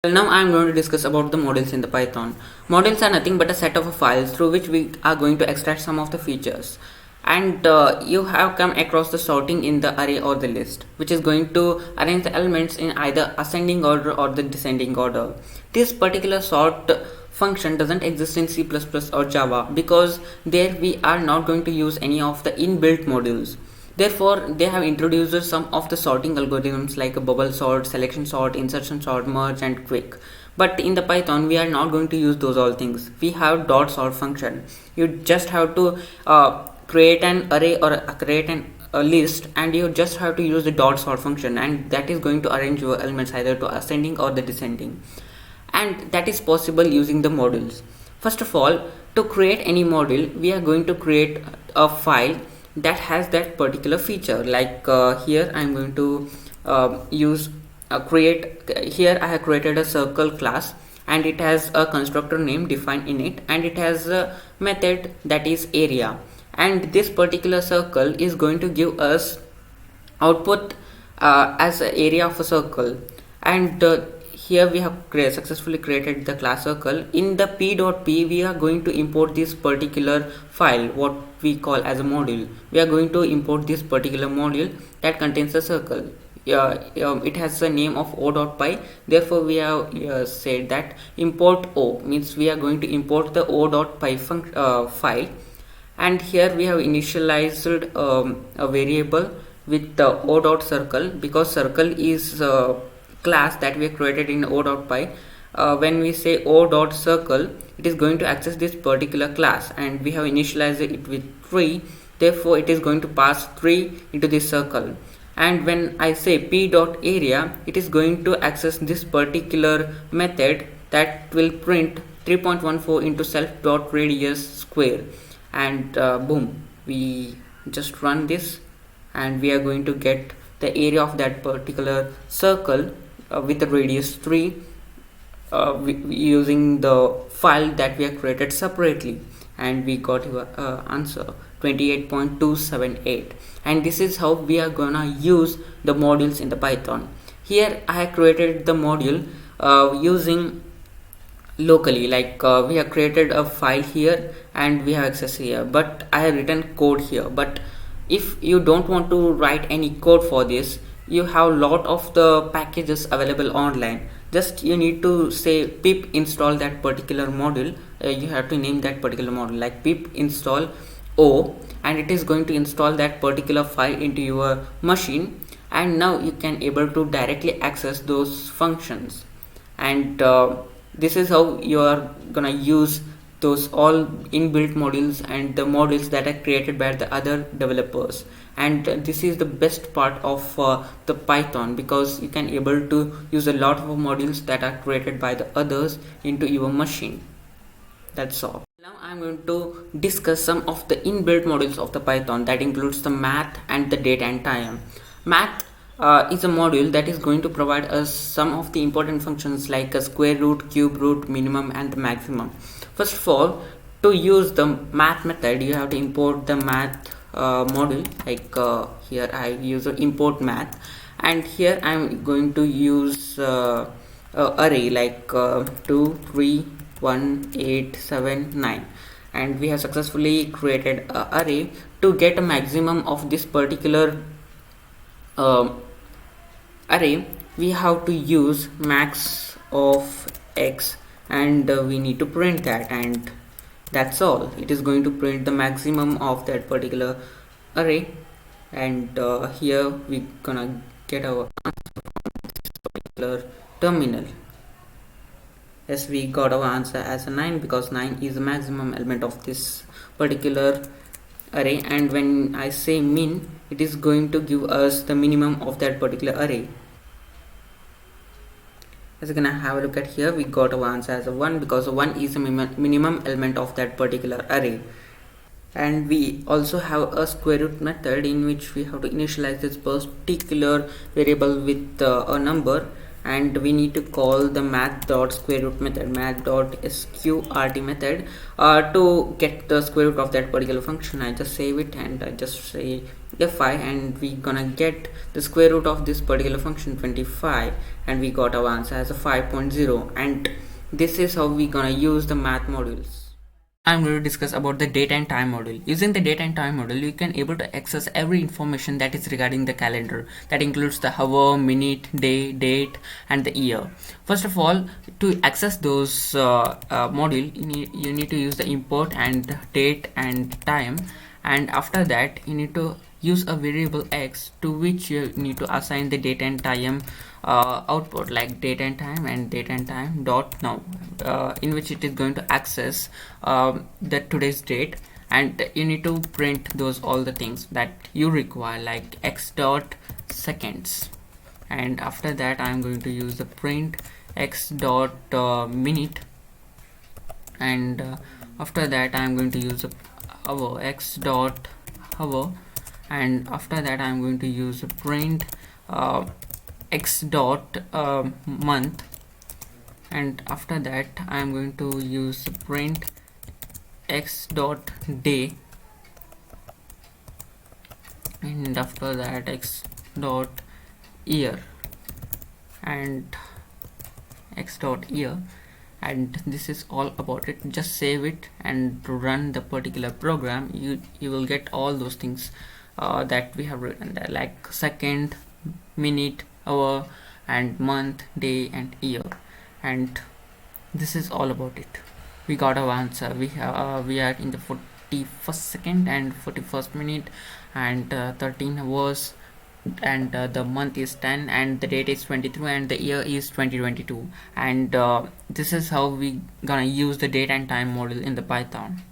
Well, now I am going to discuss about the models in the Python. Models are nothing but a set of files through which we are going to extract some of the features. And you have come across the sorting in the array or the list, which is going to arrange the elements in either ascending order or the descending order. This particular sort function doesn't exist in C++ or Java because there we are not going to use any of the inbuilt modules. Therefore, they have introduced some of the sorting algorithms like a bubble sort, selection sort, insertion sort, merge and quick. But in the Python, we are not going to use those all things. We have dot sort function. You just have to create an array or create a list, and you just have to use the dot sort function, and that is going to arrange your elements either to ascending or the descending. And that is possible using the modules. First of all, to create any module, we are going to create a file that has that particular feature. Like here I am going to here I have created a circle class, and it has a constructor name defined in it, and it has a method that is area, and this particular circle is going to give us output as an area of a circle. And here we have successfully created the class circle. In the p.p we are going to import this particular file, what we call as a module. We are going to import this particular module that contains a circle. It has a name of o.py. Therefore we have said that import o means we are going to import the o.py file. And here we have initialized a variable with the o.circle, because circle is class that we have created in o.py. When we say o.circle, it is going to access this particular class, and we have initialized it with 3. Therefore it is going to pass 3 into this circle. And when I say p.area, it is going to access this particular method that will print 3.14 into self.radius square. And boom, we just run this, and we are going to get the area of that particular circle with the radius 3 using the file that we have created separately, and we got your answer 28.278. and this is how we are gonna use the modules in the Python. Here I have created the module using locally, like we have created a file here and we have access here, but I have written code here. But if you don't want to write any code for this, you have lot of the packages available online. Just you need to say pip install that particular module. You have to name that particular module like pip install o, and it is going to install that particular file into your machine, and now you can able to directly access those functions. And this is how you are gonna use those all inbuilt modules and the modules that are created by the other developers. And this is the best part of the Python, because you can able to use a lot of modules that are created by the others into your machine. That's all. Now I'm going to discuss some of the inbuilt modules of the Python, that includes the math and the date and time. Math is a module that is going to provide us some of the important functions like a square root, cube root, minimum and the maximum. First of all, to use the math method, you have to import the math module. Like here I use import math, and here I'm going to use array like 2, 3, 1, 8, 7, 9, and we have successfully created an array. To get a maximum of this particular array, we have to use max of x, and we need to print that, and that's all. It is going to print the maximum of that particular array. And here we gonna get our answer from this particular terminal. Yes, we got our answer as a 9, because 9 is the maximum element of this particular array. And when I say min, it is going to give us the minimum of that particular array. As you're gonna have a look at here, we got our answer as a 1, because 1 is the minimum element of that particular array. And we also have a square root method in which we have to initialize this particular variable with a number, and we need to call the math.square-root method, math.sqrt method to get the square root of that particular function. I just save it and I just say f5 and we gonna get the square root of this particular function 25, and we got our answer as a 5.0. And this is how we gonna use the math modules. I'm going to discuss about the date and time module. Using the date and time module, you can able to access every information that is regarding the calendar. That includes the hour, minute, day, date, and the year. First of all, to access those module, you need to use the import and date and time, and after that you need to use a variable x to which you need to assign the date and time output, like date and time dot now, in which it is going to access the today's date, and you need to print those all the things that you require, like x dot seconds. And after that I'm going to use the print x dot minute, and after that I'm going to use a hour, x dot hour, and after that I'm going to use a print x dot month, and after that I'm going to use print x dot day, and after that x dot year and x dot year. And this is all about it. Just save it and run the particular program. You will get all those things that we have written there, like second, minute, hour, and month, day, and year. And this is all about it. We got our answer. We are in the 41st second and 41st minute and 13 hours, and the month is 10 and the date is 23 and the year is 2022. And this is how we gonna use the date and time model in the Python.